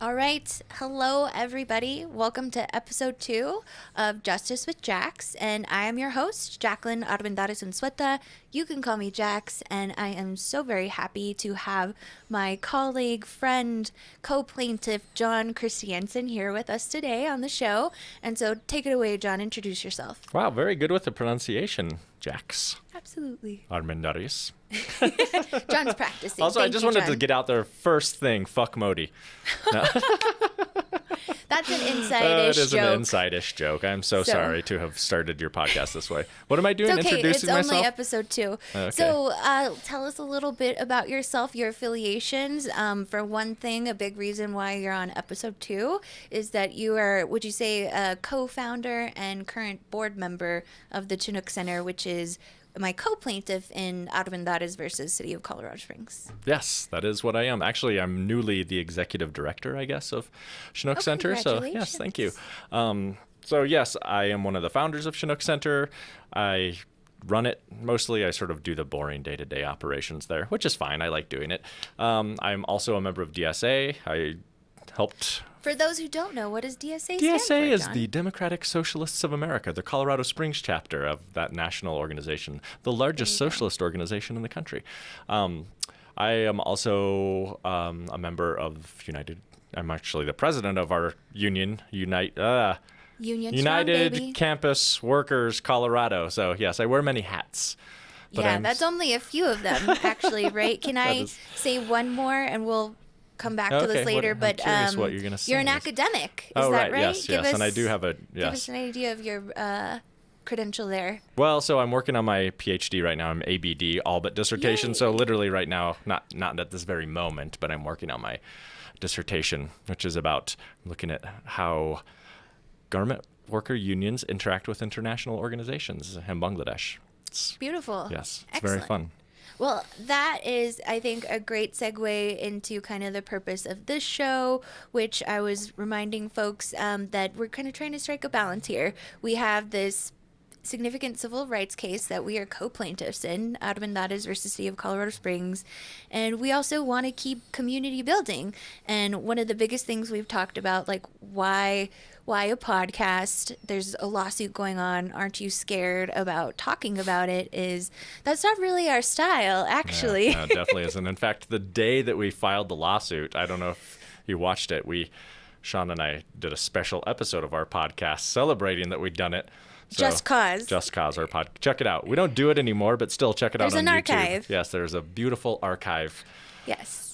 All right. Hello, everybody. Welcome to episode 2 of Justice with Jax. And I am your host, Jacqueline Armendariz Unzueta. You can call me Jax. And I am so very happy to have my colleague, friend, co-plaintiff, Jon Christiansen here with us today on the show. And so take it away, Jon. Introduce yourself. Wow, very good with the pronunciation, Jax. Absolutely. Armendariz. John's practicing. Also, I just wanted to get out there first thing, fuck Modi. No. That's an inside-ish It is joke. an inside-ish joke. I'm so sorry to have started your podcast this way. What am I doing? It's okay. Introducing It's myself? only episode 2. Okay. So tell us a little bit about yourself, your affiliations. For one thing, a big reason why you're on episode 2 is that you are, would you say, a co-founder and current board member of the Chinook Center, which is my co-plaintiff in Armendariz versus City of Colorado Springs. Yes, that is what I am. Actually, I'm newly the executive director, I guess, of Chinook Center. So, yes, thank you. So, yes, I am one of the founders of Chinook Center. I run it mostly. I sort of do the boring day-to-day operations there, which is fine. I like doing it. I'm also a member of DSA. I helped... For those who don't know, what does DSA stand for, DSA is Jon? the Democratic Socialists of America, the Colorado Springs chapter of that national organization, the largest socialist organization in the country. I am also a member of United. I'm actually the president of our union, United Campus Workers Colorado. So yes, I wear many hats. But that's only a few of them, actually, right? Can I say one more, and we'll come back to this later? I'm curious what you're going to say. You're an academic, is that right? Yes, and I do have a, Give us an idea of your credential there. Well, so I'm working on my PhD right now. I'm ABD, all but dissertation. Yay. So literally right now, not at this very moment, but I'm working on my dissertation, which is about looking at how garment worker unions interact with international organizations in Bangladesh. It's beautiful. Yes, it's Excellent. very fun. Well, that is, I think, a great segue into kind of the purpose of this show, which I was reminding folks that we're kind of trying to strike a balance here. We have this significant civil rights case that we are co-plaintiffs in, Armendariz versus City of Colorado Springs, and we also want to keep community building. And one of the biggest things we've talked about, like why a podcast? There's a lawsuit going on. Aren't you scared about talking about it? That's not really our style, actually. Yeah, no, it definitely isn't. In fact, the day that we filed the lawsuit, I don't know if you watched it, Sean and I did a special episode of our podcast celebrating that we'd done it. So, Just Cause, our podcast. Check it out. We don't do it anymore, but still check it out on YouTube. There's an archive. Yes, there's a beautiful archive. Yes.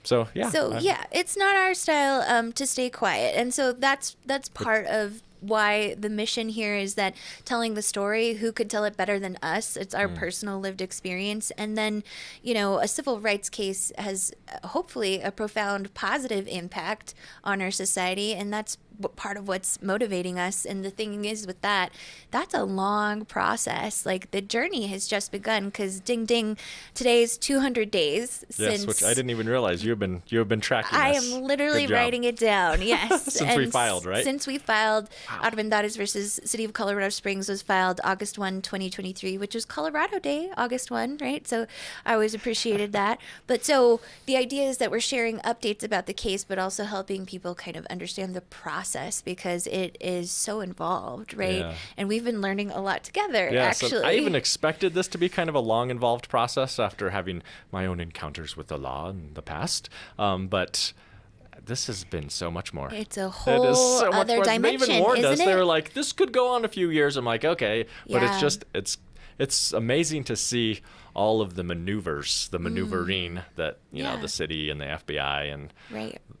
So it's not our style to stay quiet, and so that's part of why the mission here is that telling the story, who could tell it better than us? It's our personal lived experience. And then, a civil rights case has hopefully a profound positive impact on our society. And that's part of what's motivating us. And the thing is with that's a long process. Like the journey has just begun because ding, ding, today's 200 days since. Yes, which I didn't even realize you have been tracking I this. am literally writing it down. Yes. Since we filed, right? Since we filed. Wow. Armendariz versus City of Colorado Springs was filed August 1, 2023, which was Colorado Day, August 1, right? So I always appreciated that. But so the idea is that we're sharing updates about the case, but also helping people kind of understand the process because it is so involved, right? Yeah. And we've been learning a lot together, actually. So I even expected this to be kind of a long, involved process after having my own encounters with the law in the past. But this has been so much more. It's a whole other dimension, they even warned isn't us. it? They were like, this could go on a few years. I'm like, okay. But Yeah. it's amazing to see all of the maneuvers, the maneuvering that, the city and the FBI and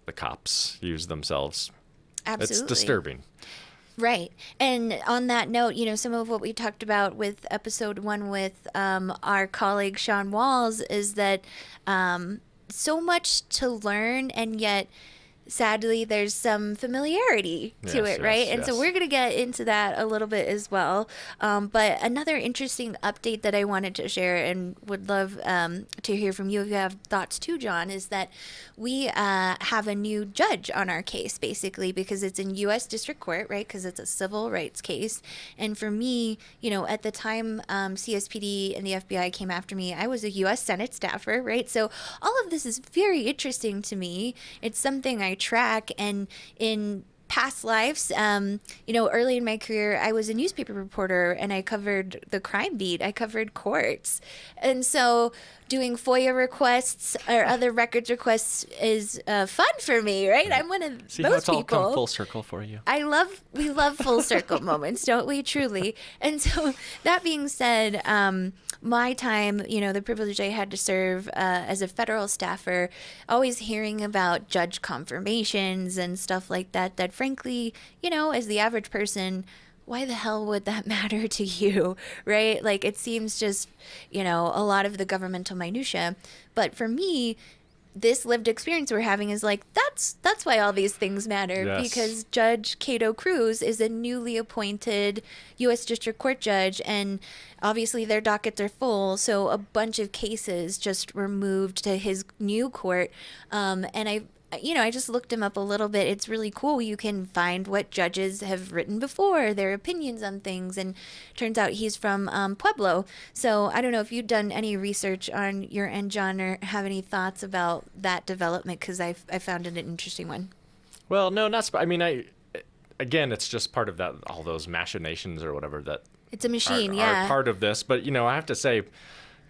the cops use themselves. Absolutely. It's disturbing. Right. And on that note, some of what we talked about with episode 1 with our colleague Sean Walls is that so much to learn, and yet sadly there's some familiarity to it, right? And so we're going to get into that a little bit as well. But another interesting update that I wanted to share and would love to hear from you if you have thoughts too, Jon, is that we have a new judge on our case, basically, because it's in U.S. District Court, right? Because it's a civil rights case. And for me, at the time CSPD and the FBI came after me, I was a U.S. Senate staffer, right? So all of this is very interesting to me. It's something I track. And in past lives, early in my career, I was a newspaper reporter and I covered the crime beat. I covered courts. And so doing FOIA requests or other records requests is fun for me, right? I'm one of See those how it's all people. come full circle for you. We love full circle moments, don't we? Truly. And so that being said, my time, the privilege I had to serve as a federal staffer, always hearing about judge confirmations and stuff like that, that frankly, as the average person, why the hell would that matter to you, right? Like, it seems just, a lot of the governmental minutia. But for me, this lived experience we're having is like, that's why all these things matter. Yes. Because Judge Cato Cruz is a newly appointed U.S. District Court judge, and obviously their dockets are full, so a bunch of cases just were moved to his new court. And I just looked him up a little bit. It's really cool. You can find what judges have written before, their opinions on things. And turns out he's from Pueblo. So I don't know if you've done any research on your end, John, or have any thoughts about that development, because I found it an interesting one. Well, no, again, it's just part of that, all those machinations or whatever that it's a machine, are part of this. But, I have to say,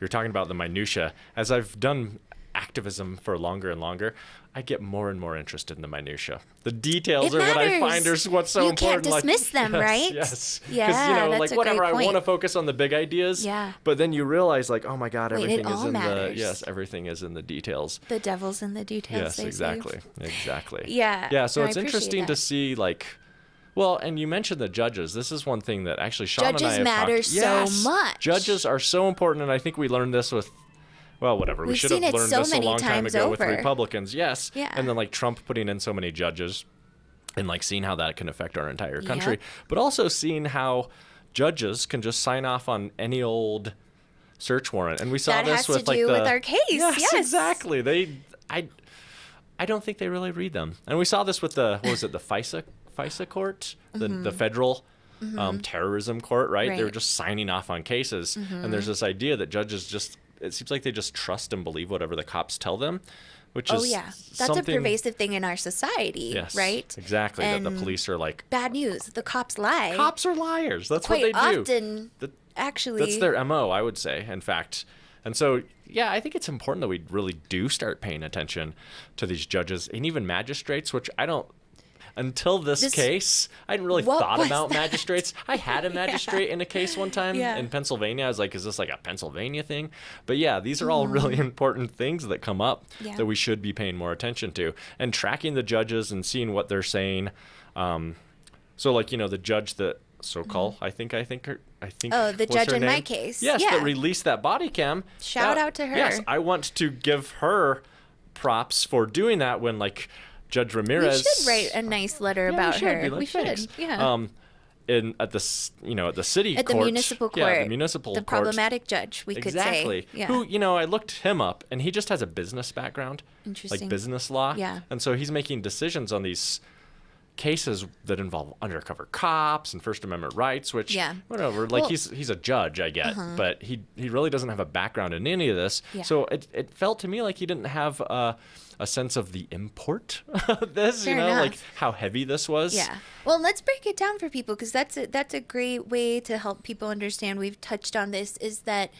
you're talking about the minutia. As I've done activism for longer and longer, I get more and more interested in the minutia. The details are what I find are what's so important. You can't dismiss them, right? Yes. Yeah, because whatever, I want to focus on the big ideas. Yeah. But then you realize, like, oh my God, everything everything is in the details. The devil's in the details. Yes, exactly. Yeah. Yeah. So it's interesting to see, like. Well, and you mentioned the judges. This is one thing that actually Sean and I have talked. Judges matter so much. Judges are so important, and I think we learned this with. Well, whatever. We should have learned this a long time ago with Republicans. Yes. Yeah. And then like Trump putting in so many judges and like seeing how that can affect our entire country. Yep. But also seeing how judges can just sign off on any old search warrant. And we saw this with like with our case. Yes. Exactly. I don't think they really read them. And we saw this with the FISA court, the federal terrorism court, right? They were just signing off on cases. And there's this idea that judges it seems like they just trust and believe whatever the cops tell them, which is that's a pervasive thing in our society, right? Exactly. And that the police are like, bad news, the cops lie. Cops are liars. That's Quite what they do. Often, actually. That's their MO, I would say, in fact. And so, I think it's important that we really do start paying attention to these judges and even magistrates, which I don't. Until this case, I hadn't really thought about magistrates. I had a magistrate in a case one time in Pennsylvania. I was like, is this like a Pennsylvania thing? But these are all really important things that come up that we should be paying more attention to. And tracking the judges and seeing what they're saying. So like, the judge that so-called, I think. Oh, the judge in my case. Yes, that released that body cam. Shout out to her. Yes, I want to give her props for doing that when like Judge Ramirez. We should write a nice letter about her. Like, we should. Yeah. At the city at court. The municipal court. Yeah, the municipal court. The problematic judge, we could say. Exactly. Yeah. Who, I looked him up, and he just has a business background. Interesting. Like business law. Yeah. And so he's making decisions on these cases that involve undercover cops and First Amendment rights, which, whatever, like he's a judge, I get, but he really doesn't have a background in any of this. Yeah. So it felt to me like he didn't have a sense of the import of this, Fair enough. Like how heavy this was. Yeah. Well, let's break it down for people, because that's a great way to help people understand. We've touched on this, is that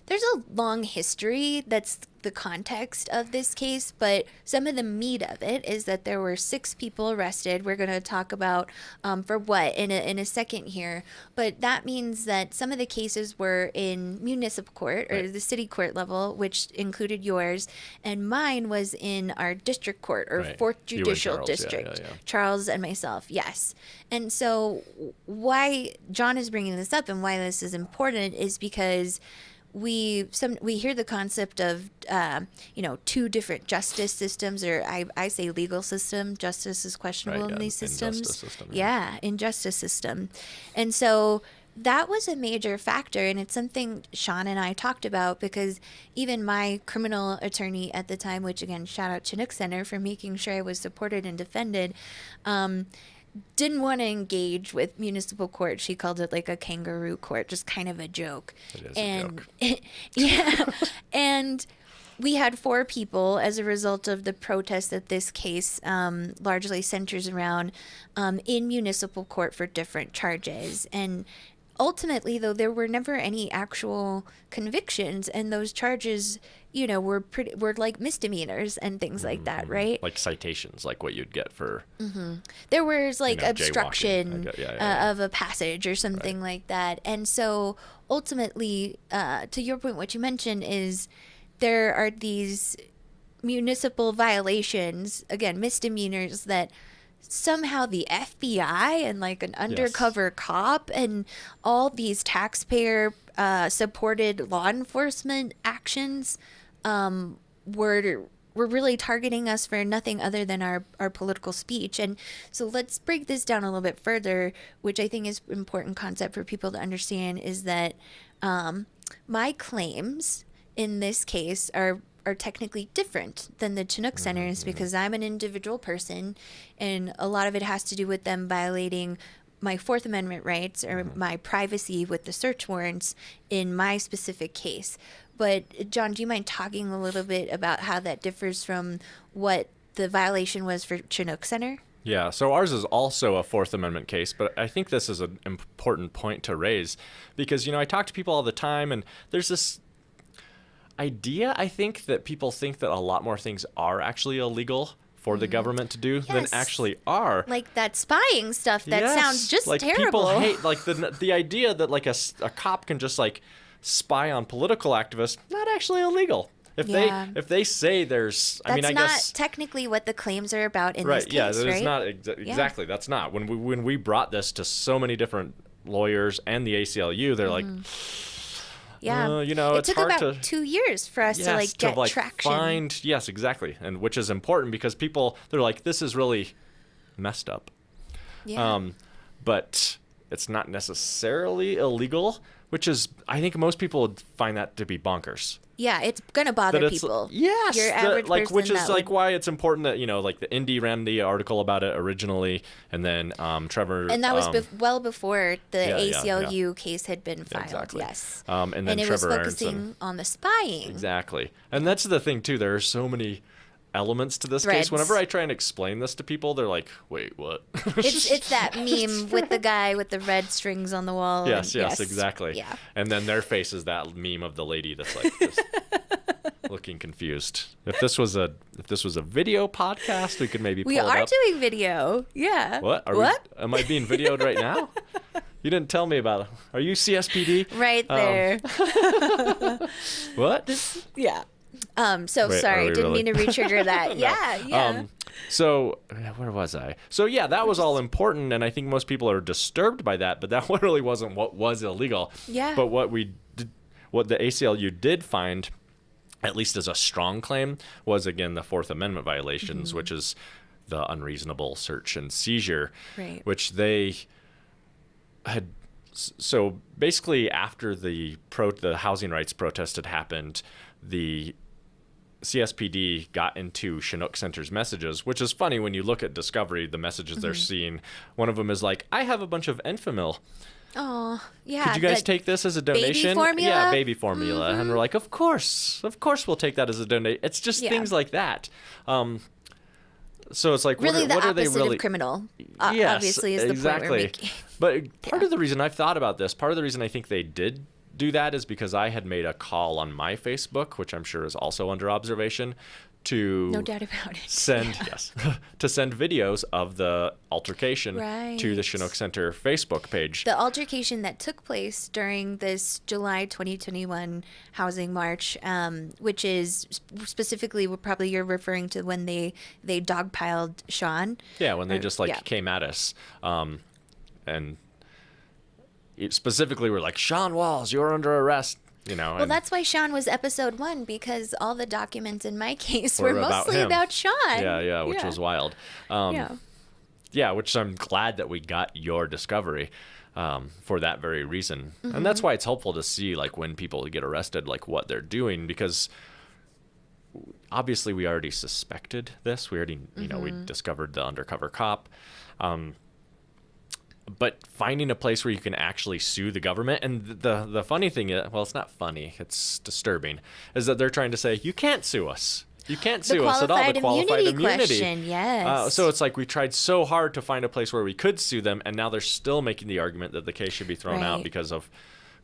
there's a long history that's the context of this case, but some of the meat of it is that there were 6 people arrested. We're going to talk about for what in a second here, but that means that some of the cases were in municipal court or the city court level, which included yours, and mine was in our district court or 4th Judicial District. Charles and myself, yes. And so why John is bringing this up and why this is important is because we hear the concept of 2 different justice systems, or I say legal system. Justice is questionable in these systems. Injustice system. Injustice system. And so that was a major factor, and it's something Sean and I talked about, because even my criminal attorney at the time, which again, shout out Chinook Center for making sure I was supported and defended, didn't want to engage with municipal court. She called it like a kangaroo court, just kind of a joke. It is a joke. And we had 4 people as a result of the protest that this case largely centers around in municipal court for different charges. And ultimately, though, there were never any actual convictions, and those charges, you know, were like misdemeanors and things like that, right? Like citations, like what you'd get for. There was like obstruction jaywalking. Of a passage or something like that. And so ultimately, to your point, what you mentioned is there are these municipal violations, again, misdemeanors, that somehow the FBI and like an undercover cop and all these taxpayer supported law enforcement actions were really targeting us for nothing other than our political speech. And so let's break this down a little bit further, which I think is an important concept for people to understand, is that my claims in this case are technically different than the Chinook Center's because I'm an individual person, and a lot of it has to do with them violating my Fourth Amendment rights or my privacy with the search warrants in my specific case. But Jon, do you mind talking a little bit about how that differs from what the violation was for Chinook Center? Yeah, so ours is also a Fourth Amendment case, but I think this is an important point to raise because, you know, I talk to people all the time, and there's this idea, I think, that people think that a lot more things are actually illegal for the government to do than actually are. Like that spying stuff that sounds just like, terrible. People hate like the idea that like a cop can just like spy on political activists, not actually illegal. If they say there's, I guess that's not technically what the claims are about in right, this case, yeah, right? It's not exactly. That's not when we brought this to so many different lawyers and the ACLU, they're like. Yeah, you know, it it's took hard about 2 years for us to like get traction. Yes, exactly, and which is important because people, they're like, this is really messed up. Yeah. But it's not necessarily illegal, which is, I think most people would find that to be bonkers. Yeah, it's gonna bother people. Yes, your average like, person, which is like why it's important that, you know, like the Indy ran the article about it originally, and then Trevor. And that was well before the ACLU case had been filed. Exactly. Yes. And then it Trevor was focusing Aronson. on the spying. Exactly, and that's the thing too. There are so many elements to this case. Whenever I try and explain this to people, they're like, "Wait, what?" It's that meme with the guy with the red strings on the wall. Yes, exactly. Yeah. And then their face is that meme of the lady that's like just looking confused. If this was a video podcast, we could maybe pull it up. We are doing video. Yeah. What? Am I being videoed right now? You didn't tell me about it. Are you CSPD? Right there. What? Yeah. Sorry, didn't mean to re-trigger that. No. Yeah. So where was I? So yeah, that was all important, and I think most people are disturbed by that, but that really wasn't what was illegal. Yeah. But what the ACLU did find, at least as a strong claim, was again the Fourth Amendment violations, which is the unreasonable search and seizure, right. which they had. So basically, after the housing rights protest had happened, the CSPD got into Chinook Center's messages, which is funny when you look at Discovery, the messages they're seeing. One of them is like, I have a bunch of Enfamil. Oh, yeah. Could you guys take this as a donation? Baby formula? Yeah, baby formula. And we're like, of course we'll take that as a donation. It's just things like that. So it's like, really, what are they opposite really? Of criminal. Yes, obviously, is the point we're making. But part of the reason I've thought about this, part of the reason I think they did do that is because I had made a call on my Facebook, which I'm sure is also under observation, to no doubt about it. Send to send videos of the altercation to the Chinook Center Facebook page. The altercation that took place during this July 2021 housing march, which is specifically probably you're referring to when they dogpiled Sean. Yeah, when they just came at us, and specifically we're like, Sean Walls, you're under arrest. You know, well, that's why Sean was episode 1, because all the documents in my case were mostly about Sean. Yeah, which was wild. Yeah, which I'm glad that we got your discovery for that very reason. And that's why it's helpful to see, like, when people get arrested, like, what they're doing, because obviously we already suspected this. We already, you know, we discovered the undercover cop. but finding a place where you can actually sue the government. And the funny thing is, well, it's not funny, it's disturbing, is that they're trying to say, you can't sue us. You can't sue us at all. The qualified immunity question, yes. So it's like we tried so hard to find a place where we could sue them, and now they're still making the argument that the case should be thrown out because of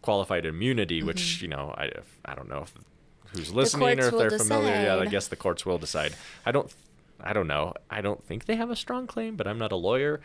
qualified immunity, which, I don't know who's listening or if they're familiar. Yeah, I guess the courts will decide. I don't know. I don't think they have a strong claim, but I'm not a lawyer.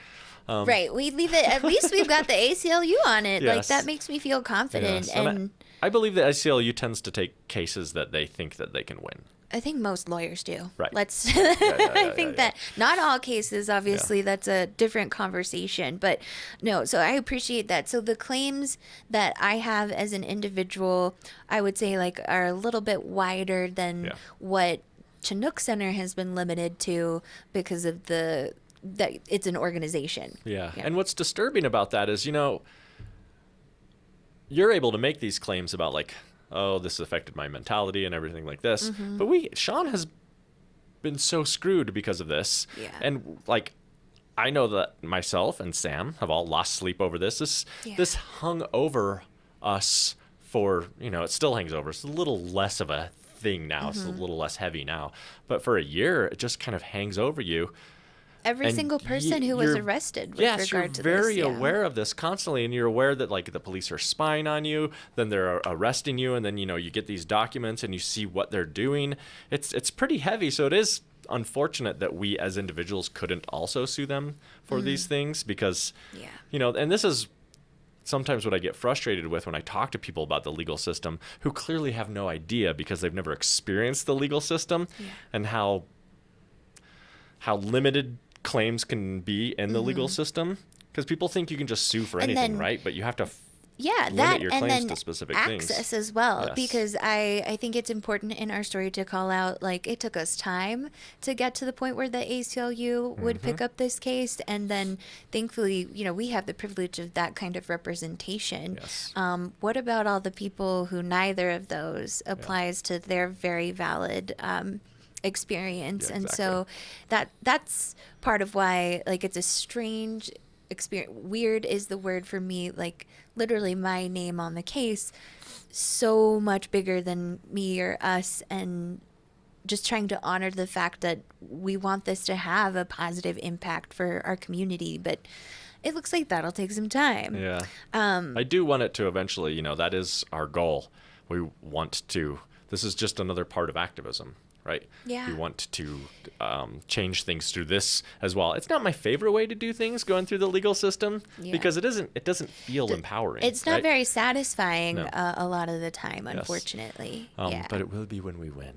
Right. We leave it. At least we've got the ACLU on it. Yes. Like, that makes me feel confident. Yes. And I believe the ACLU tends to take cases that they think that they can win. I think most lawyers do. Right. I think that not all cases, obviously, that's a different conversation. But no, so I appreciate that. So the claims that I have as an individual, I would say, like, are a little bit wider than what Chinook Center has been limited to because of that it's an organization. Yeah. And what's disturbing about that is, you're able to make these claims about, like, oh, this affected my mentality and everything like this. Mm-hmm. But Sean has been so screwed because of this. Yeah. And, like, I know that myself and Sam have all lost sleep over this. This hung over us for, it still hangs over. It's a little less of a thing now. Mm-hmm. It's a little less heavy now. But for a year, it just kind of hangs over you. Every single person who was arrested with regard to this. Yes, you're very aware of this constantly, and you're aware that, like, the police are spying on you, then they're arresting you, and then, you get these documents and you see what they're doing. It's pretty heavy, so it is unfortunate that we as individuals couldn't also sue them for these things because, and this is sometimes what I get frustrated with when I talk to people about the legal system who clearly have no idea because they've never experienced the legal system and how limited claims can be in the legal system, because people think you can just sue for anything, right? But you have to limit your claims to specific things. Access as well, because I think it's important in our story to call out, like, it took us time to get to the point where the ACLU would pick up this case, and then thankfully, we have the privilege of that kind of representation. Yes. What about all the people who neither of those applies to their very valid experience? And so that's part of why, like, it's a strange experience. Weird is the word for me. Like, literally my name on the case, so much bigger than me or us, and just trying to honor the fact that we want this to have a positive impact for our community, but it looks like that'll take some time. Yeah. I do want it to eventually, that is our goal. We want to, this is just another part of activism. Right? Yeah. We want to change things through this as well. It's not my favorite way to do things, going through the legal system, because it doesn't feel empowering. It's not very satisfying a lot of the time, unfortunately. But it will be when we win.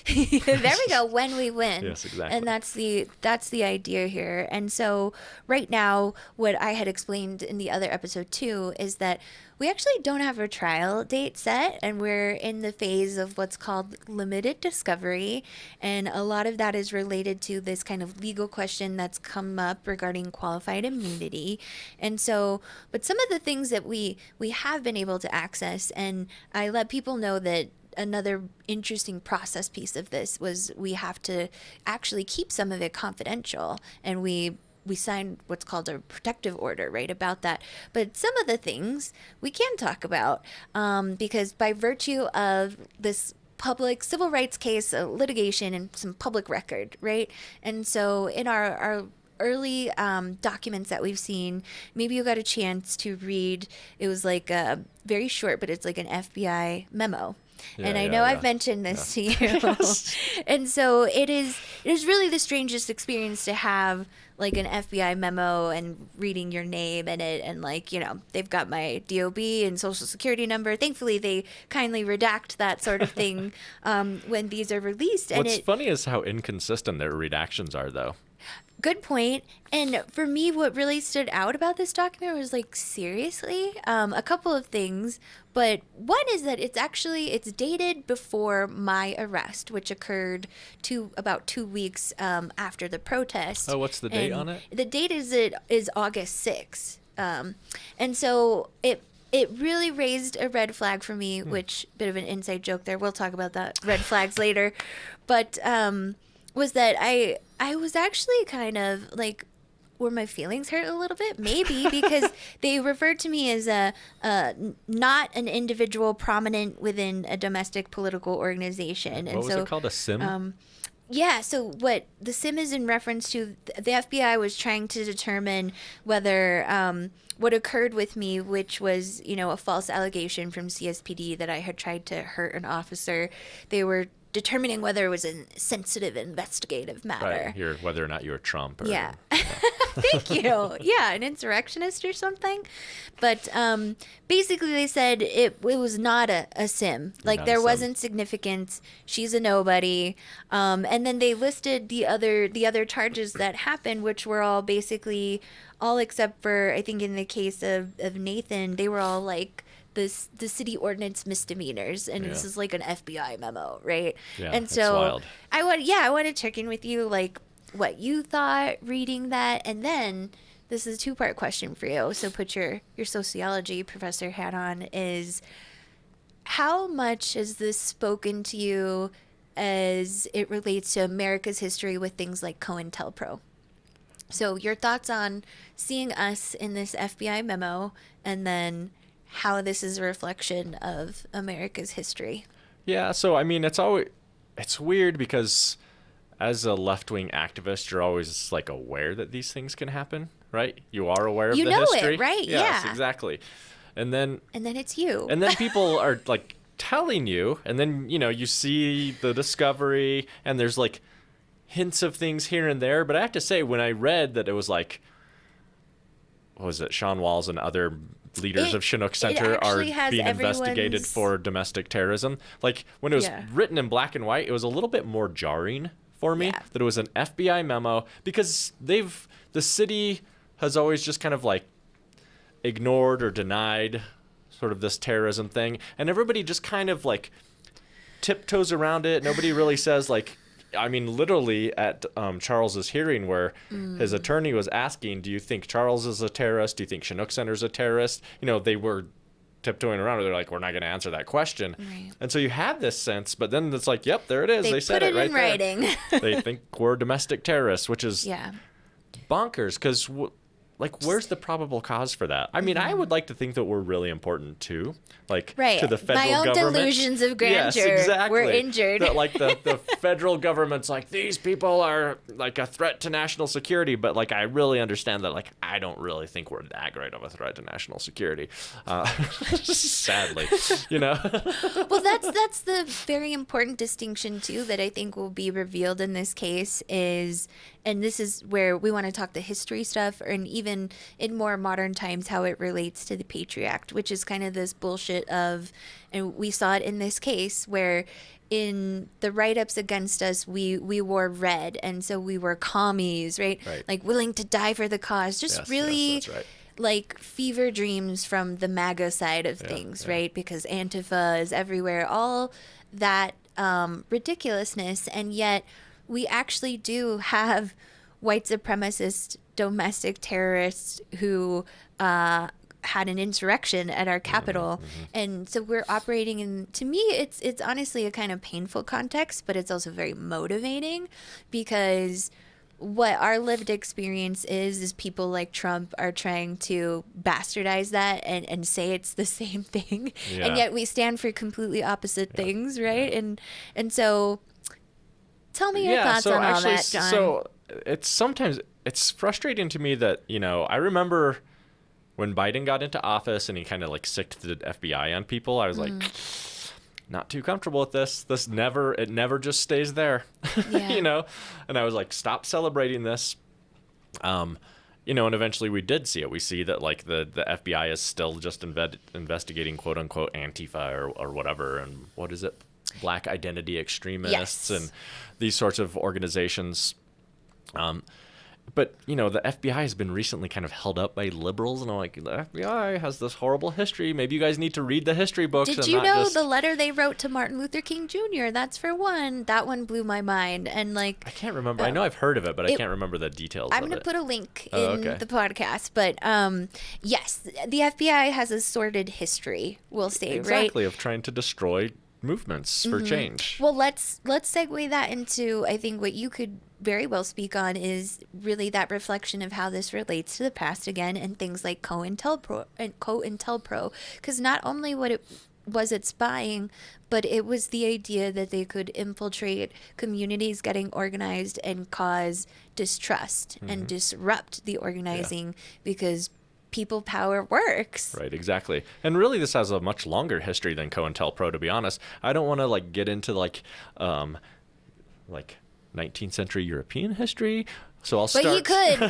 There we go, when we win. Yes, exactly. And that's the idea here. And so right now, what I had explained in the other episode too is that we actually don't have a trial date set, and we're in the phase of what's called limited discovery. And a lot of that is related to this kind of legal question that's come up regarding qualified immunity. And so, but some of the things that we have been able to access, and I let people know that another interesting process piece of this was we have to actually keep some of it confidential, and we signed what's called a protective order, right, about that. But some of the things we can talk about because by virtue of this public civil rights case, litigation, and some public record, right? And so in our early documents that we've seen, maybe you got a chance to read, it was like very short, but it's like an FBI memo. And I know I've mentioned this to you. And so it is really the strangest experience to have, like, an FBI memo and reading your name in it, and, like, they've got my DOB and social security number. Thankfully, they kindly redact that sort of thing when these are released. What's funny is how inconsistent their redactions are, though. Good point. And for me, what really stood out about this document was, like, seriously, a couple of things. But one is that it's dated before my arrest, which occurred about 2 weeks after the protest. Oh, what's the date on it? The date is August 6th. And so it really raised a red flag for me, which, bit of an inside joke there. We'll talk about that red flags later. But was that I was actually kind of, like, were my feelings hurt a little bit? Maybe, because they referred to me as not an individual prominent within a domestic political organization. What was it called? A sim? Yeah, so what the sim is in reference to, the FBI was trying to determine whether what occurred with me, which was, a false allegation from CSPD that I had tried to hurt an officer. They were determining whether it was a sensitive investigative matter. Right, whether or not you were Trump. Yeah. Thank you. Yeah, an insurrectionist or something. But basically they said it was not a sim. Like, there wasn't significance. She's a nobody. And then they listed the other charges that happened, which were all basically, all except for, I think in the case of Nathan, they were all like the city ordinance misdemeanors, and this is like an FBI memo, right? Yeah, and so wild. I want to check in with you, like, what you thought reading that, and then this is a two-part question for you. So put your sociology professor hat on. Is how much has this spoken to you as it relates to America's history with things like COINTELPRO? So your thoughts on seeing us in this FBI memo, and then how this is a reflection of America's history. Yeah, so I mean, it's weird because as a left-wing activist, you're always like aware that these things can happen, right? You are aware of the history. You know it, right? Yes, yeah, exactly. And then it's you. And then people are like telling you, and then you see the discovery, and there's like hints of things here and there. But I have to say, when I read that it was like, what was it, Sean Walls and other leaders of Chinook Center are being investigated for domestic terrorism. Like, when it was written in black and white, it was a little bit more jarring for me that it was an FBI memo, because the city has always just kind of like ignored or denied sort of this terrorism thing, and everybody just kind of like tiptoes around it. Nobody really says, like, I mean, literally at Charles's hearing, where his attorney was asking, do you think Charles is a terrorist? Do you think Chinook Center is a terrorist? They were tiptoeing around. They're like, we're not going to answer that question. Right. And so you have this sense, but then it's like, yep, there it is. They said it right in writing. They think we're domestic terrorists, which is bonkers, because where's the probable cause for that? I mean, I would like to think that we're really important too, like to the federal government. My own delusions of grandeur. Yes, exactly. We're injured. That like the federal government's like, these people are like a threat to national security, but like I really understand that, like, I don't really think we're that great of a threat to national security. Sadly, Well, that's the very important distinction too that I think will be revealed in this case is. And this is where we want to talk the history stuff, and even in more modern times, how it relates to the Patriot Act, which is kind of this bullshit of, and we saw it in this case, where in the write-ups against us, we wore red, and so we were commies, right? Like willing to die for the cause. Just that's right. Like fever dreams from the MAGA side of things, right? Because Antifa is everywhere, all that ridiculousness, and yet we actually do have white supremacist domestic terrorists who had an insurrection at our Capitol. And so we're operating in, to me, it's honestly a kind of painful context, but it's also very motivating, because what our lived experience is people like Trump are trying to bastardize that and say it's the same thing. And yet we stand for completely opposite things, right? And so tell me your thoughts on all that, John. So it's frustrating to me that, I remember when Biden got into office and he kind of like sicked the FBI on people. I was like, not too comfortable with this. It never just stays there, And I was like, stop celebrating this. And eventually we did see it. We see that like the FBI is still just investigating quote unquote Antifa or whatever. And what is it? Black identity extremists and these sorts of organizations. But, the FBI has been recently kind of held up by liberals, and I'm like, the FBI has this horrible history. Maybe you guys need to read the history books. Did you know the letter they wrote to Martin Luther King Jr.? That's for one. That one blew my mind. And like, I can't remember. I know I've heard of it, but I can't remember the details I'm going to put a link in the podcast. But yes, the FBI has a sordid history, we'll say, exactly, right? Of trying to destroy movements for change. Well, let's segue that into, I think, what you could very well speak on is really that reflection of how this relates to the past again, and things like COINTELPRO, because not only was it spying, but it was the idea that they could infiltrate communities getting organized and cause distrust and disrupt the organizing because people power works. Right, exactly. And really this has a much longer history than COINTELPRO, to be honest. I don't want to like get into like 19th century European history. So I'll start. But you could.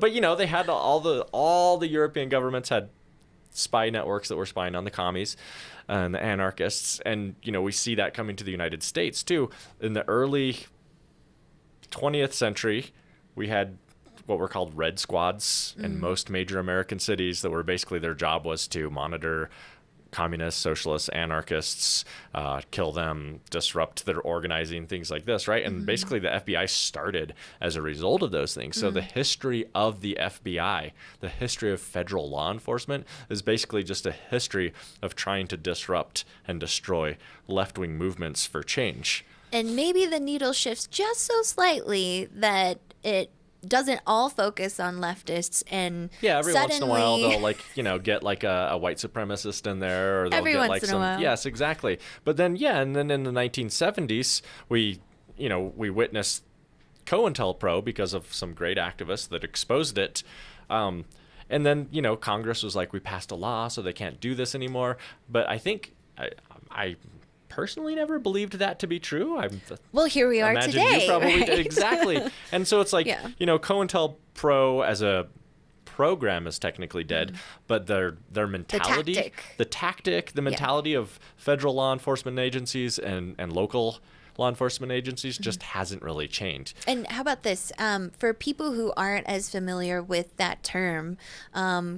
But you know, they had all the European governments had spy networks that were spying on the commies and the anarchists. And, you know, we see that coming to the United States too. In the early 20th century, we had what were called red squads in most major American cities that were basically their job was to monitor communists, socialists, anarchists, kill them, disrupt their organizing, things like this, right? And basically the FBI started as a result of those things. So the history of the FBI, the history of federal law enforcement, is basically just a history of trying to disrupt and destroy left-wing movements for change. And maybe the needle shifts just so slightly that it doesn't all focus on leftists, and every once in a while they'll get like a white supremacist in there, or they'll every get once like in a some while. Yes, exactly. But then and then in the 1970s we witnessed COINTELPRO because of some great activists that exposed it. And then Congress was like, we passed a law so they can't do this anymore. But I think I personally never believed that to be true. Well, here we are today. You probably right? did. Exactly. And so it's like, COINTELPRO as a program is technically dead, but their mentality, the mentality of federal law enforcement agencies and local law enforcement agencies just hasn't really changed. And how about this? For people who aren't as familiar with that term,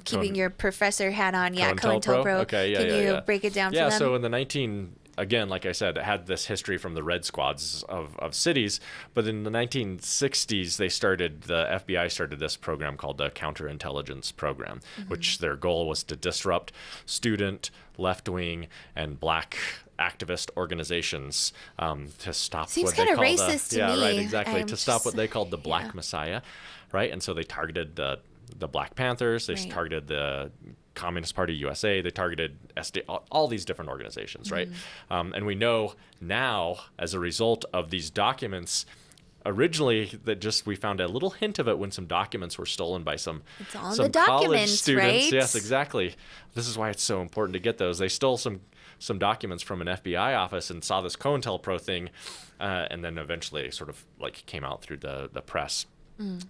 keeping your professor hat on, COINTELPRO. Okay, Can you break it down for them? Yeah, so in the again, like I said, it had this history from the red squads of cities. But in the 1960s, the FBI started this program called the Counterintelligence Program, which their goal was to disrupt student, left-wing, and black activist organizations to stop Seems what they kind of called racist to me. right, exactly, to stop what they called the Black Messiah, right? And so they targeted the Black Panthers, they targeted the Communist Party USA, they targeted SD, all these different organizations, right? And we know now, as a result of these documents, originally we found a little hint of it when some documents were stolen by some college students. Right? Yes, exactly. This is why it's so important to get those. They stole some documents from an FBI office and saw this COINTELPRO thing, and then eventually sort of like came out through the press.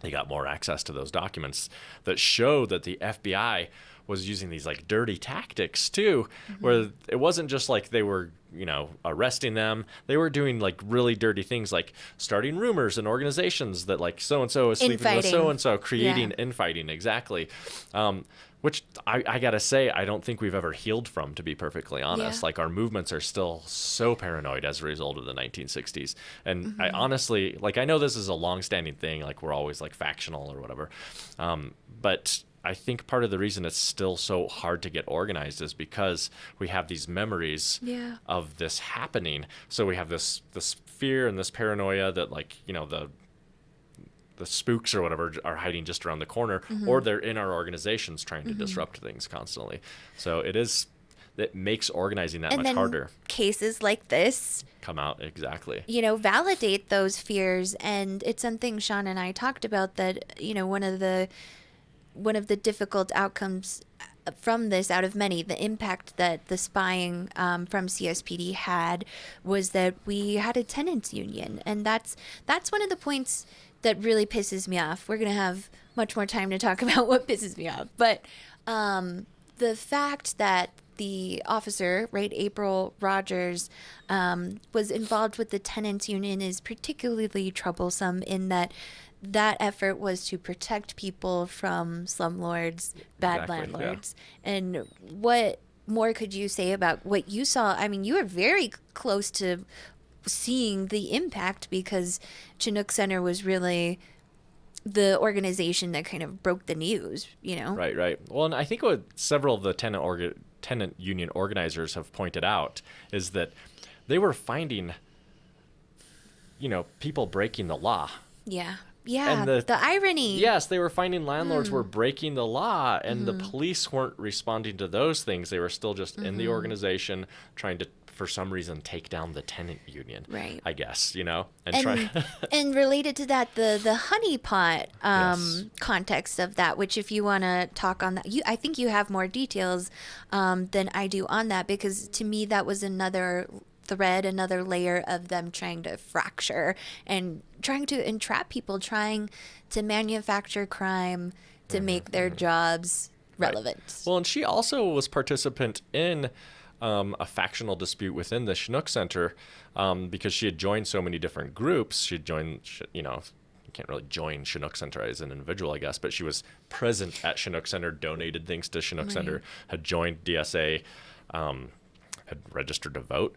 They got more access to those documents that show that the FBI was using these like dirty tactics too, where it wasn't just like they were, arresting them. They were doing like really dirty things, like starting rumors and organizations that like so-and-so is sleeping with so-and-so, creating infighting. Exactly. Which I gotta say, I don't think we've ever healed from, to be perfectly honest. Like our movements are still so paranoid as a result of the 1960s. And I honestly, I know this is a long-standing thing, like we're always like factional or whatever. But I think part of the reason it's still so hard to get organized is because we have these memories of this happening. So we have this fear and this paranoia that the spooks or whatever are hiding just around the corner, or they're in our organizations trying to disrupt things constantly. So it makes organizing that much harder. Cases like this come out, exactly. Validate those fears. And it's something Sean and I talked about, that, one of the difficult outcomes from this, out of many, the impact that the spying from CSPD had, was that we had a tenants union. And that's one of the points that really pisses me off. We're going to have much more time to talk about what pisses me off. But the fact that the officer, right, April Rogers, was involved with the tenants union is particularly troublesome, in that effort was to protect people from slumlords, bad landlords. And what more could you say about what you saw? I mean, you were very close to seeing the impact, because Chinook Center was really the organization that kind of broke the news, Right. Well, and I think what several of the tenant union organizers have pointed out is that they were finding people breaking the law. Yeah. Yeah, the irony. Yes, they were finding landlords were breaking the law, and the police weren't responding to those things. They were still just in the organization trying to, for some reason, take down the tenant union. Right. I guess, and related to that, the honeypot context of that, which if you want to talk on that, I think you have more details than I do on that, because to me that was another thread, another layer of them trying to fracture and trying to entrap people, trying to manufacture crime to make their jobs relevant. Right. Well, and she also was participant in a factional dispute within the Chinook Center because she had joined so many different groups. She had joined, you can't really join Chinook Center as an individual, I guess, but she was present at Chinook Center, donated things to Chinook Center, had joined DSA, had registered to vote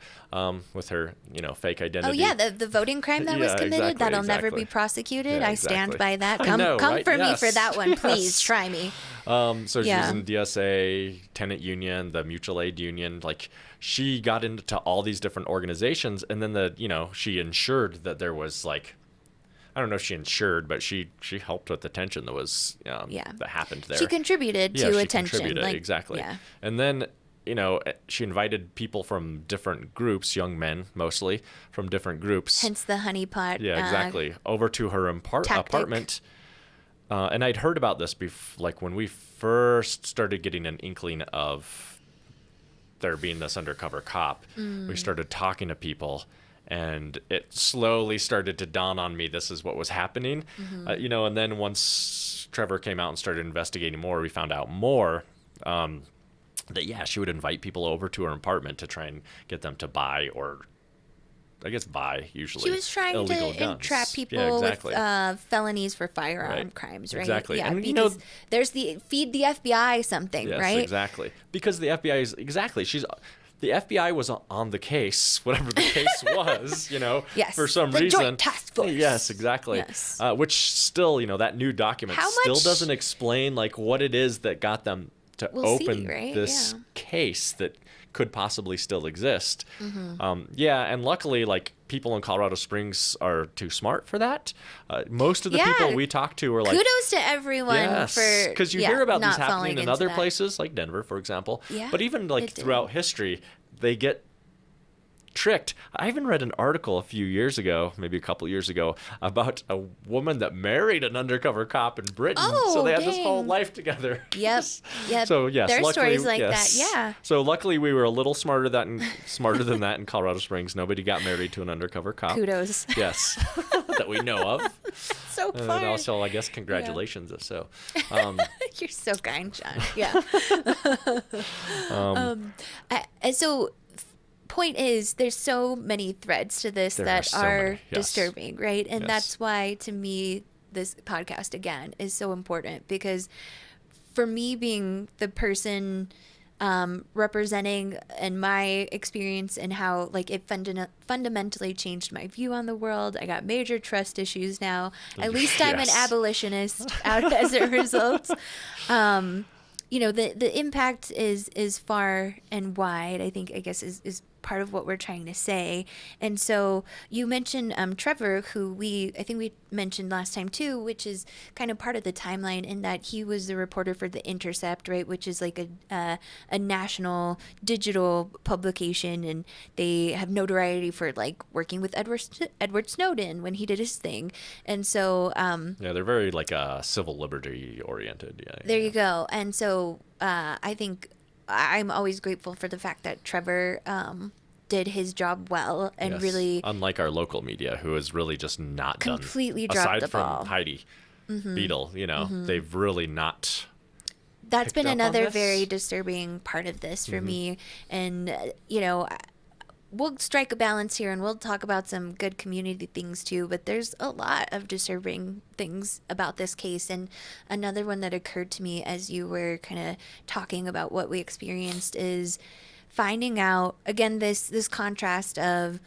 with her, fake identity. Oh yeah, the voting crime that was committed, that'll never be prosecuted. Yeah, I stand by that. Come for me for that one, please. Try me. So she was in DSA, tenant union, the mutual aid union. Like, she got into all these different organizations, and then she ensured that there was I don't know if she ensured, but she helped with the tension that was that happened there. She contributed to attention. Contributed, exactly. Yeah. And then she invited people from different groups, young men mostly, from different groups. Hence the honeypot. Yeah, exactly. Over to her apartment. And I'd heard about this when we first started getting an inkling of there being this undercover cop. We started talking to people, and it slowly started to dawn on me this is what was happening. And then once Trevor came out and started investigating more, we found out more. That she would invite people over to her apartment to try and get them to buy, or I guess buy usually. She was trying to entrap people with felonies for firearm crimes, right? Exactly. Yeah, and because there's feed the FBI something, right? Yes, exactly. Because the FBI is the FBI was on the case, whatever the case was, for some reason. The Joint Task Force. Yes, exactly. Yes. Which still, that new document still doesn't explain what it is that got them to open this case that could possibly still exist. And luckily, people in Colorado Springs are too smart for that. Most of the people we talked to were kudos to everyone for because you hear about these happening in other places, like Denver, for example. Yeah, but even throughout history, they get tricked. I even read an article a few years ago, maybe a couple years ago, about a woman that married an undercover cop in Britain. So they had this whole life together. Yep. So yes, there are stories like that. Yeah. So luckily we were a little smarter than that in Colorado Springs. Nobody got married to an undercover cop. Kudos. Yes, that we know of. So fun. And also, I guess, congratulations if so. You're so kind, John. Yeah. So point is, there's so many threads to this that are disturbing, right? And that's why, to me, this podcast again is so important, because for me, being the person representing and my experience and how it fundamentally changed my view on the world. I got major trust issues now. At least I'm an abolitionist out as a result. The impact is far and wide, I guess is part of what we're trying to say. And so you mentioned Trevor, who I think we mentioned last time too, which is kind of part of the timeline in that he was the reporter for The Intercept, right, which is a national digital publication, and they have notoriety for working with Edward Snowden when he did his thing. And so they're very civil liberty oriented. There you go. And so I think I'm always grateful for the fact that Trevor did his job well and really, unlike our local media, who has really just not completely done, dropped aside the ball. from Heidi Beadle, they've really not. That's been another very disturbing part of this for me, and we'll strike a balance here and we'll talk about some good community things too, but there's a lot of disturbing things about this case. And another one that occurred to me as you were kind of talking about what we experienced is finding out, again, this contrast of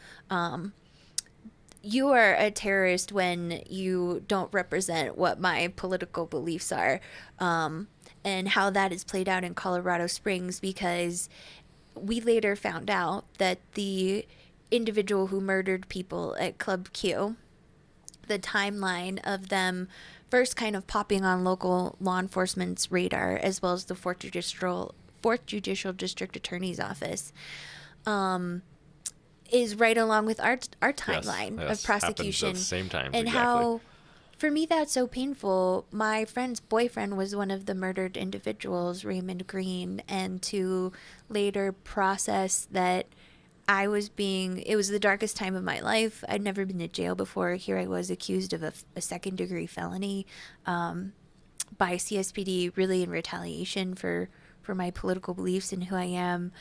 you are a terrorist when you don't represent what my political beliefs are, and how that is played out in Colorado Springs, because we later found out that the individual who murdered people at Club Q, the timeline of them first kind of popping on local law enforcement's radar, as well as the Fourth Judicial District Attorney's Office, is right along with our timeline of prosecution. At the same time, and exactly. How, for me, that's so painful. My friend's boyfriend was one of the murdered individuals, Raymond Green, and to later process that it was the darkest time of my life. I'd never been to jail before. Here I was accused of a second-degree felony by CSPD, really in retaliation for my political beliefs and who I am.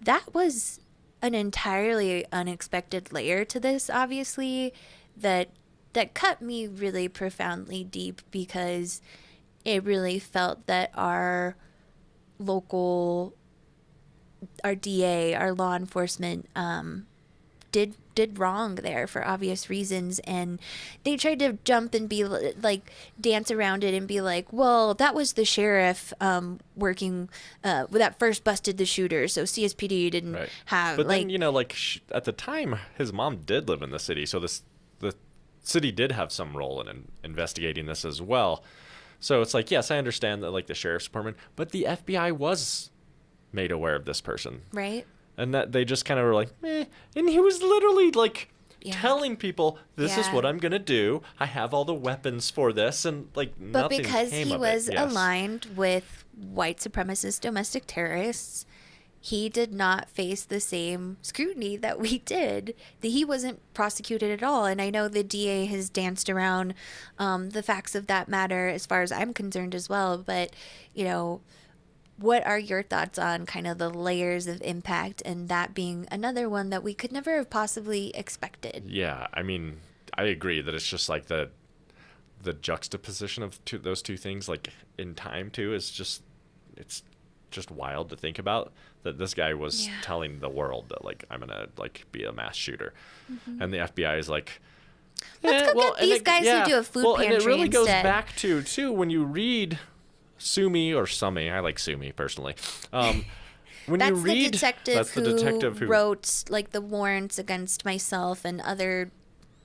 That was an entirely unexpected layer to this, obviously, that cut me really profoundly deep, because it really felt that our DA, our law enforcement, did wrong there for obvious reasons, and they tried to jump and be like, dance around it and be like, well, that was the sheriff working that first busted the shooter, so CSPD didn't have. But then, at the time, his mom did live in the city, so the city did have some role in investigating this as well. So it's like, yes, I understand that, like, the sheriff's department, but the FBI was made aware of this person, right? And that they just kind of were like, and he was literally like telling people, this is what I'm going to do. I have all the weapons for this. And like, but nothing because came he of was it. Yes. aligned with white supremacist domestic terrorists, he did not face the same scrutiny that we did. He wasn't prosecuted at all. And I know the DA has danced around the facts of that matter as far as I'm concerned as well. But, what are your thoughts on kind of the layers of impact, and that being another one that we could never have possibly expected? Yeah, I mean, I agree that it's just like the juxtaposition of those two things, like in time too, is just, it's just wild to think about, that this guy was telling the world that, like, I'm gonna like be a mass shooter, and the FBI is like, let's go get these guys who do a food pantry and it really instead. goes back to too, when you read Sumi or Sumi, I like Sumi personally. When that's you read, that's the detective who wrote like the warrants against myself and other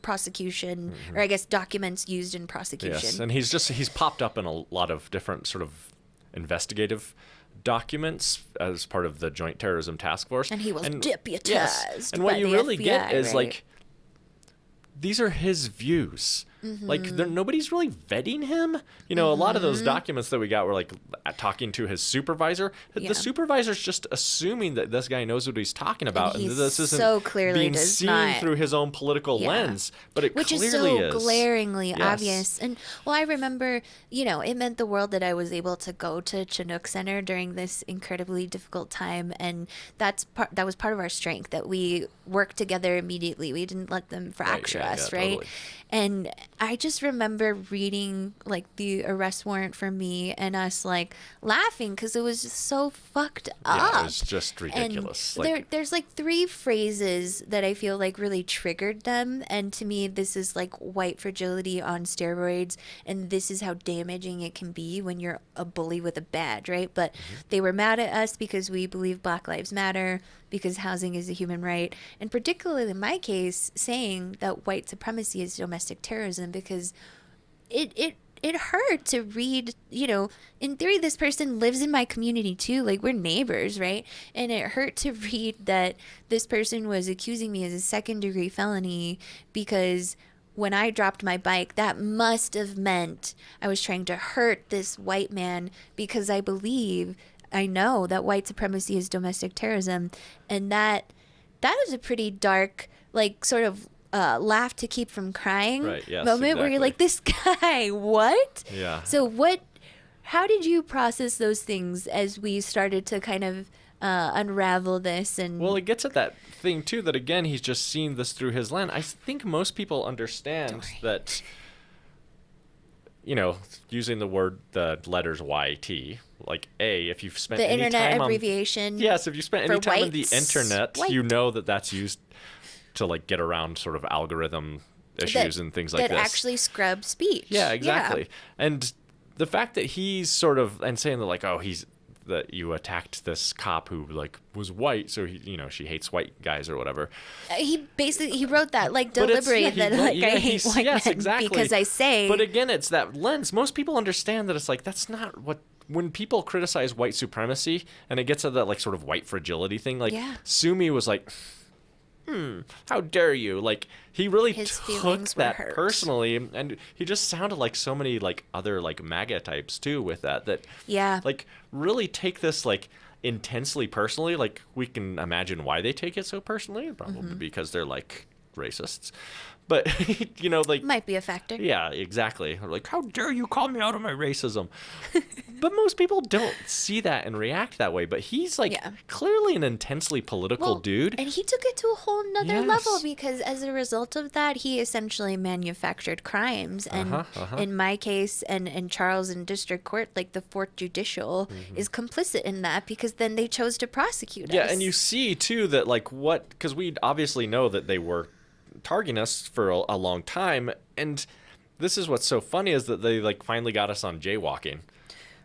prosecution, or I guess documents used in prosecution. Yes, and he's popped up in a lot of different sort of investigative documents as part of the Joint Terrorism Task Force. And he was deputized. Yes. And what you really get is like, these are his views. Like, nobody's really vetting him. A lot of those documents that we got were like talking to his supervisor. The supervisor's just assuming that this guy knows what he's talking about, and this isn't so clearly being seen through his own political lens. But it which clearly is so glaringly obvious. And I remember, it meant the world that I was able to go to Chinook Center during this incredibly difficult time, and that was part of our strength, that we worked together immediately. We didn't let them fracture us, right? Totally. And I just remember reading like the arrest warrant for me and us like laughing because it was just so fucked up. Yeah, it was just ridiculous. And there's like 3 phrases that I feel like really triggered them. And to me, this is like white fragility on steroids. And this is how damaging it can be when you're a bully with a badge, right? But they were mad at us because we believe Black Lives Matter, because housing is a human right, and particularly in my case, saying that white supremacy is domestic terrorism, because it hurt to read, in theory, this person lives in my community too, like we're neighbors, right? And it hurt to read that this person was accusing me as a second-degree felony because when I dropped my bike, that must have meant I was trying to hurt this white man, because I know that white supremacy is domestic terrorism. And that is a pretty dark, like, sort of laugh to keep from crying moment where you're like, this guy, what? Yeah. So how did you process those things as we started to kind of unravel this? And well, it gets at that thing too, that again, he's just seen this through his lens. I think most people understand that, using the letters YT, like if you've spent the any internet time abbreviation. If you spent any time on the internet, white. you know that's used to like get around sort of algorithm issues and things like this. That actually scrub speech. Yeah, exactly. Yeah. And the fact that he's sort of, and saying that like, that you attacked this cop who like was white, so she hates white guys or whatever. He wrote that like deliberate that I hate white men exactly. because I say. But again, it's that lens. Most people understand that it's like that's not what. When people criticize white supremacy and it gets at that like sort of white fragility thing, like Sumi was like, how dare you? Like he really took that personally, and he just sounded like so many like other like MAGA types too with that like really take this like intensely personally. Like we can imagine why they take it so personally, probably because they're like racists. But, like... Might be a factor. Yeah, exactly. Like, how dare you call me out on my racism? But most people don't see that and react that way. But he's, like, clearly an intensely political dude. And he took it to a whole nother level because as a result of that, he essentially manufactured crimes. And in my case, and Charles in district court, like, the Fourth Judicial is complicit in that because then they chose to prosecute us. Yeah, and you see, too, that, like, because we obviously know that they were targeting us for a long time, and this is what's so funny is that they like finally got us on jaywalking,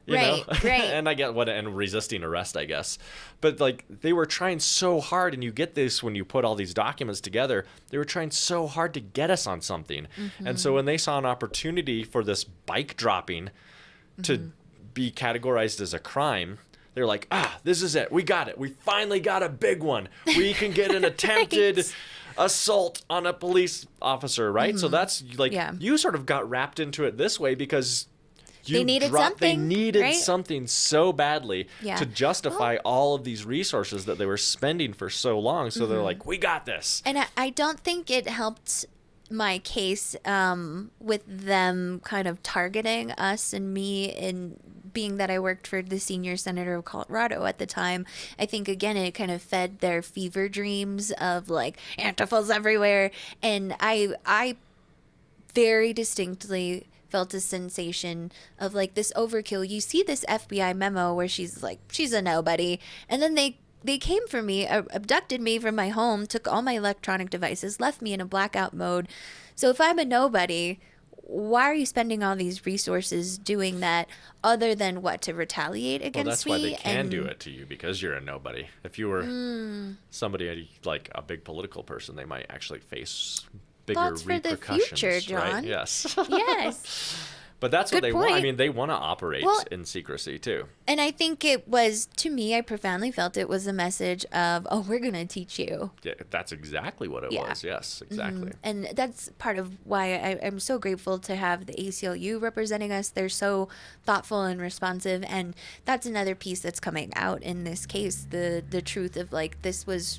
you know? And I get and resisting arrest, I guess, but like they were trying so hard, and you get this when you put all these documents together, they were trying so hard to get us on something. And so when they saw an opportunity for this bike dropping to be categorized as a crime, they're like, this is it, we got it, we finally got a big one, we can get an attempted assault on a police officer, right? So that's like you sort of got wrapped into it this way because they needed something so badly to justify all of these resources that they were spending for so long. So they're like, we got this. And I don't think it helped my case with them kind of targeting us and me, in being that I worked for the senior senator of Colorado at the time. I think, again, it kind of fed their fever dreams of like Antifa's everywhere. And I very distinctly felt a sensation of like this overkill. You see this FBI memo where she's like, she's a nobody. And then they came for me, abducted me from my home, took all my electronic devices, left me in a blackout mode. So if I'm a nobody, why are you spending all these resources doing that other than what, to retaliate against me? Well, that's why they can do it to you, because you're a nobody. If you were somebody like a big political person, they might actually face bigger repercussions. For the future, John. Right? Yes. Yes. But that's what they want. I mean, they want to operate in secrecy, too. And I think it was, to me, I profoundly felt it was a message of, we're going to teach you. Yeah, that's exactly what it was. Yes, exactly. And that's part of why I'm so grateful to have the ACLU representing us. They're so thoughtful and responsive. And that's another piece that's coming out in this case, the truth of, like, this was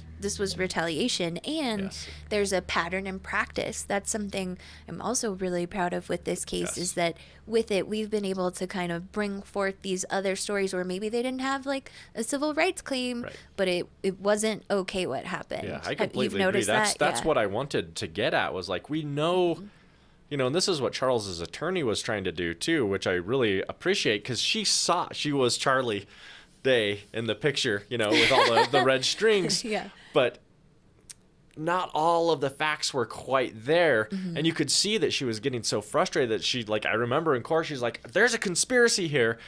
retaliation, and there's a pattern in practice. That's something I'm also really proud of with this case, is that with it, we've been able to kind of bring forth these other stories where maybe they didn't have like a civil rights claim, but it wasn't okay what happened. Yeah, I completely agree. That's what I wanted to get at, was like, we know, you know, and this is what Charles's attorney was trying to do too, which I really appreciate, because she was Charlie Day in the picture, you know, with all the red strings. But not all of the facts were quite there. And you could see that she was getting so frustrated that she, like, I remember in court, she's like, there's a conspiracy here,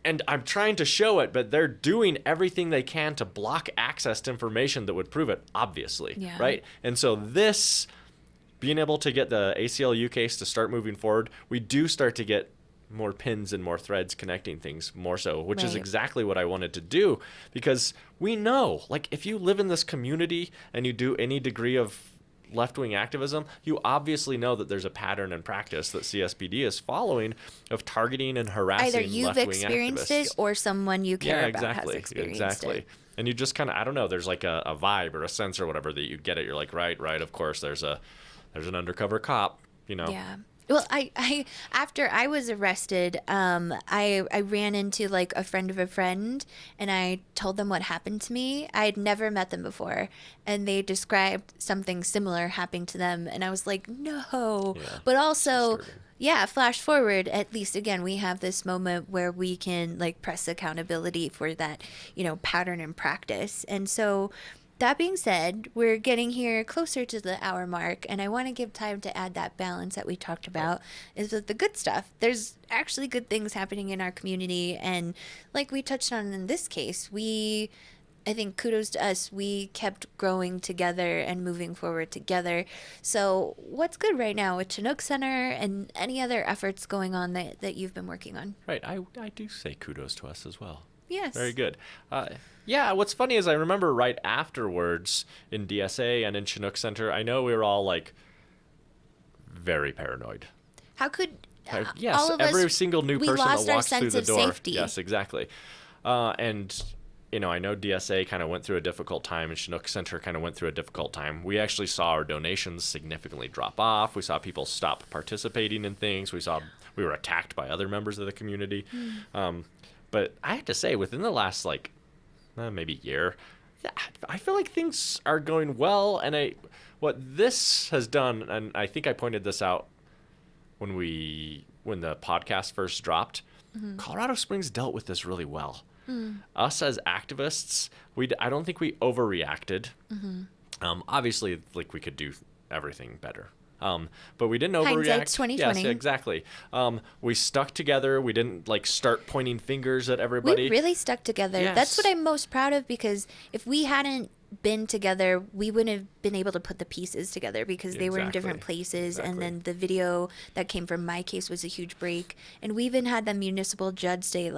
and I'm trying to show it, but they're doing everything they can to block access to information that would prove it, obviously. Right? And so this, being able to get the ACLU case to start moving forward, we do start to get more pins and more threads connecting things more so, which is exactly what I wanted to do, because we know, like, if you live in this community and you do any degree of left-wing activism, you obviously know that there's a pattern and practice that CSPD is following of targeting and harassing either you've left-wing experienced activists. it or someone you care about has experienced it. And you just kind of, I don't know, there's like a vibe or a sense or whatever that you get it. You're like, right, of course, there's an undercover cop, you know. Well, I after I was arrested, I ran into like a friend of a friend, and I told them what happened to me. I had never met them before, and they described something similar happening to them, and I was like, no. But also, flash forward, at least again, we have this moment where we can like press accountability for that, you know, pattern and practice. And so That being said, we're getting here closer to the hour mark, and I want to give time to add that balance that we talked about, is with the good stuff. There's actually good things happening in our community, and like we touched on in this case, I think kudos to us, we kept growing together and moving forward together. So what's good right now with Chinook Center and any other efforts going on that you've been working on? Right, I do say kudos to us as well. Yes. Very good. Yeah, what's funny is I remember right afterwards in DSA and in Chinook Center, I know we were all like very paranoid. How could yes, all of every us, single new person that walks through the door. Safety. Yes, exactly. And I know DSA kind of went through a difficult time, and Chinook Center kind of went through a difficult time. We actually saw our donations significantly drop off. We saw people stop participating in things. We were attacked by other members of the community. But I have to say, within the last maybe year, I feel like things are going well. And what this has done, and I think I pointed this out when the podcast first dropped, Colorado Springs dealt with this really well. Us as activists, I don't think we overreacted. Obviously, we could do everything better. But we didn't overreact. Hindsight's 2020. Yes, exactly. We stuck together. We didn't start pointing fingers at everybody. We really stuck together. Yes. That's what I'm most proud of, because if we hadn't been together, we wouldn't have been able to put the pieces together, because they were in different places. Exactly. And then the video that came from my case was a huge break. And we even had the municipal judge say,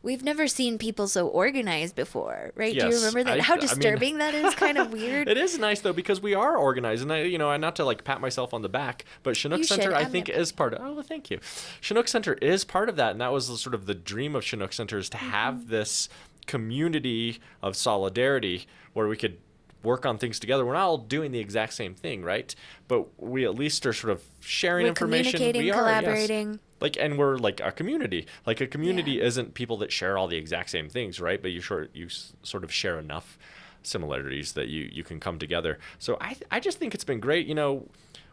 we've never seen people so organized before, right? Yes, do you remember that? How disturbing that is? Kind of weird. It is nice though, because we are organized, and not to pat myself on the back, but Chinook Center I think is part of. Oh, well, thank you. Chinook Center is part of that, and that was sort of the dream of Chinook Center, is to have this community of solidarity where we could work on things together. We're not all doing the exact same thing, right? But we at least are sort of sharing information. Communicating, collaborating. Yes. And we're like a community. A community isn't people that share all the exact same things, right? But you sort of share enough similarities that you can come together. So I just think it's been great.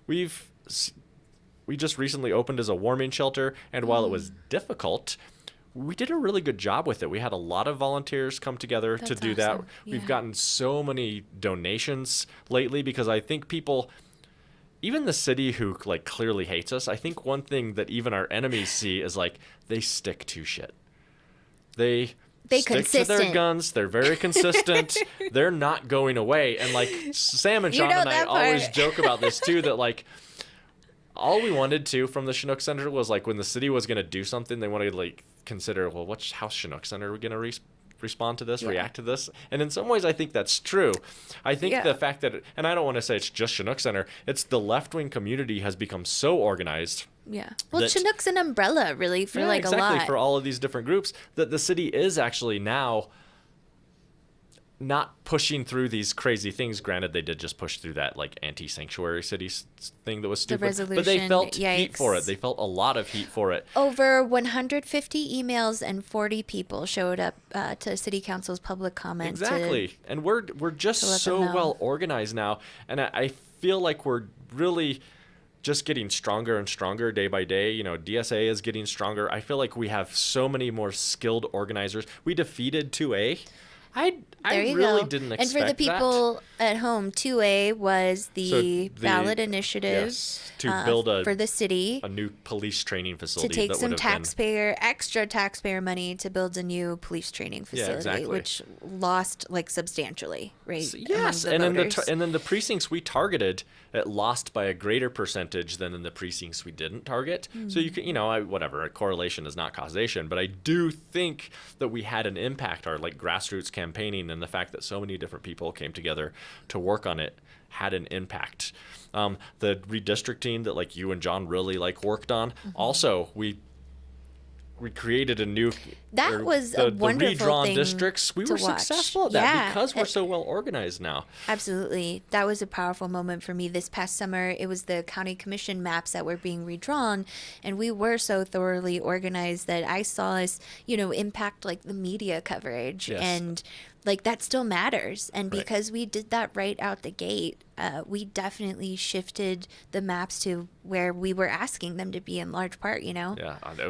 We just recently opened as a warming shelter, and while it was difficult, we did a really good job with it. We had a lot of volunteers come together to do that. Yeah. We've gotten so many donations lately, because I think people, even the city who clearly hates us, I think one thing that even our enemies see is they stick to shit. They stick to their guns. They're very consistent. They're not going away. And Sam and Sean and I always joke about this too, that all we wanted to from the Chinook Center was when the city was going to do something, they wanted to consider, well, how's Chinook Center going to respond to this, react to this? And in some ways, I think that's true. I think the fact that, and I don't want to say it's just Chinook Center, it's the left-wing community has become so organized. Yeah. Well, Chinook's an umbrella, really, for a lot. For all of these different groups, that the city is actually now not pushing through these crazy things. Granted, they did just push through that anti-sanctuary cities thing that was stupid. The resolution, but they felt heat yikes. for it. They felt a lot of heat for it. Over 150 emails and 40 people showed up to City Council's public comment. Exactly. And we're just so well organized now. And I feel like we're really just getting stronger and stronger day by day. DSA is getting stronger. I feel like we have so many more skilled organizers. We defeated 2A. I really didn't expect that. And for the people at home, 2A was the ballot initiative to build for the city, a new police training facility. To take some extra taxpayer money to build a new police training facility, which lost substantially, right? So, yes, and then the precincts we targeted, it lost by a greater percentage than in the precincts we didn't target. So you can, whatever, a correlation is not causation, but I do think that we had an impact. Our grassroots campaigning and the fact that so many different people came together to work on it had an impact. The redistricting that you and John really worked on. Also, we created a new a wonderful the redrawn thing districts. We were successful at that because we're so well organized now. Absolutely. That was a powerful moment for me this past summer. It was the county commission maps that were being redrawn, and we were so thoroughly organized that I saw us, impact the media coverage. Yes. And that still matters. And because we did that right out the gate, we definitely shifted the maps to where we were asking them to be in large part,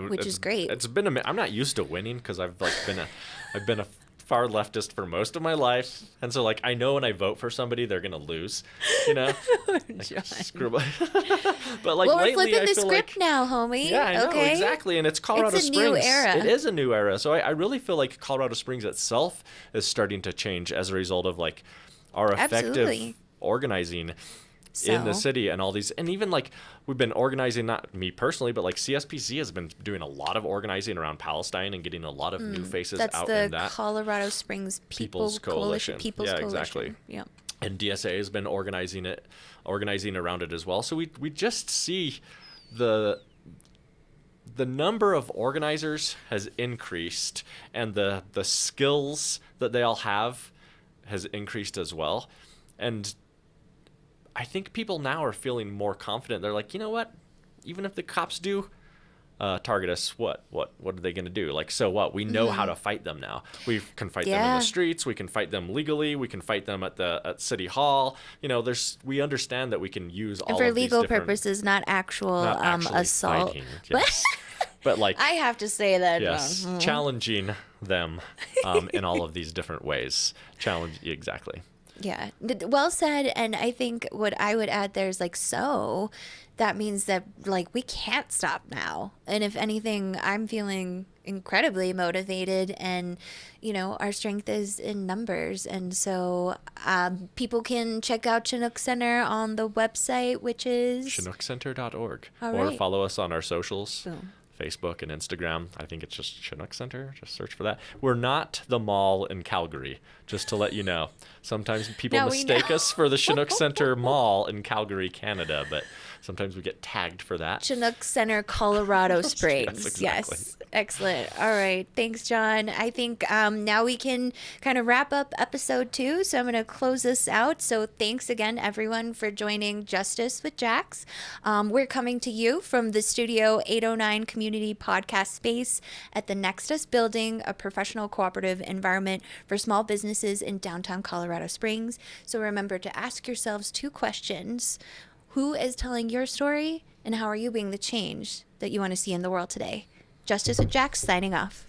which is great. It's been I'm not used to winning, because I've been a far leftist for most of my life, and so like I know when I vote for somebody, they're gonna lose, you know. Like, screw but like well, lately, we're flipping I the feel script like, now, homie. yeah, I know okay? exactly, and it's Colorado it's a Springs. New era. It is a new era, so I really feel like Colorado Springs itself is starting to change as a result of like our effective organizing in the city and all these, and even like we've been organizing, not me personally, but like CSPC has been doing a lot of organizing around Palestine and getting a lot of new faces out in that. That's the Colorado Springs People's Coalition. Yeah, exactly. Yeah. And DSA has been organizing around it as well. So we just see the number of organizers has increased, and the skills that they all have has increased as well. And I think people now are feeling more confident. They're like, you know what? Even if the cops do target us, what are they going to do? Like, so what? We know how to fight them now. We can fight them in the streets. We can fight them legally. We can fight them at City Hall. You know, we understand that we can use all of these for legal purposes, not actual assault. Fighting, yes. But like, I have to say that. Yes, challenging them in all of these different ways. Exactly. Yeah, well said. And I think what I would add there is like, so that means that like we can't stop now. And if anything, I'm feeling incredibly motivated, and you know, our strength is in numbers. And so people can check out Chinook Center on the website, which is chinookcenter.org. Or follow us on our socials. Boom. Facebook and Instagram. I think it's just Chinook Center. Just search for that. We're not the mall in Calgary, just to let you know. Sometimes people mistake us for the Chinook Center Mall in Calgary, Canada, but sometimes we get tagged for that. Chinook Center, Colorado Springs. Yes, exactly. Yes. Excellent. All right. Thanks, Jon. I think now we can kind of wrap up episode 2. So I'm going to close this out. So thanks again, everyone, for joining Justice with Jax. We're coming to you from the Studio 809 Community Podcast Space at the Nexus Building, a professional cooperative environment for small businesses in downtown Colorado Springs. So remember to ask yourselves 2 questions. Who is telling your story, and how are you being the change that you want to see in the world today? Justice with Jax, signing off.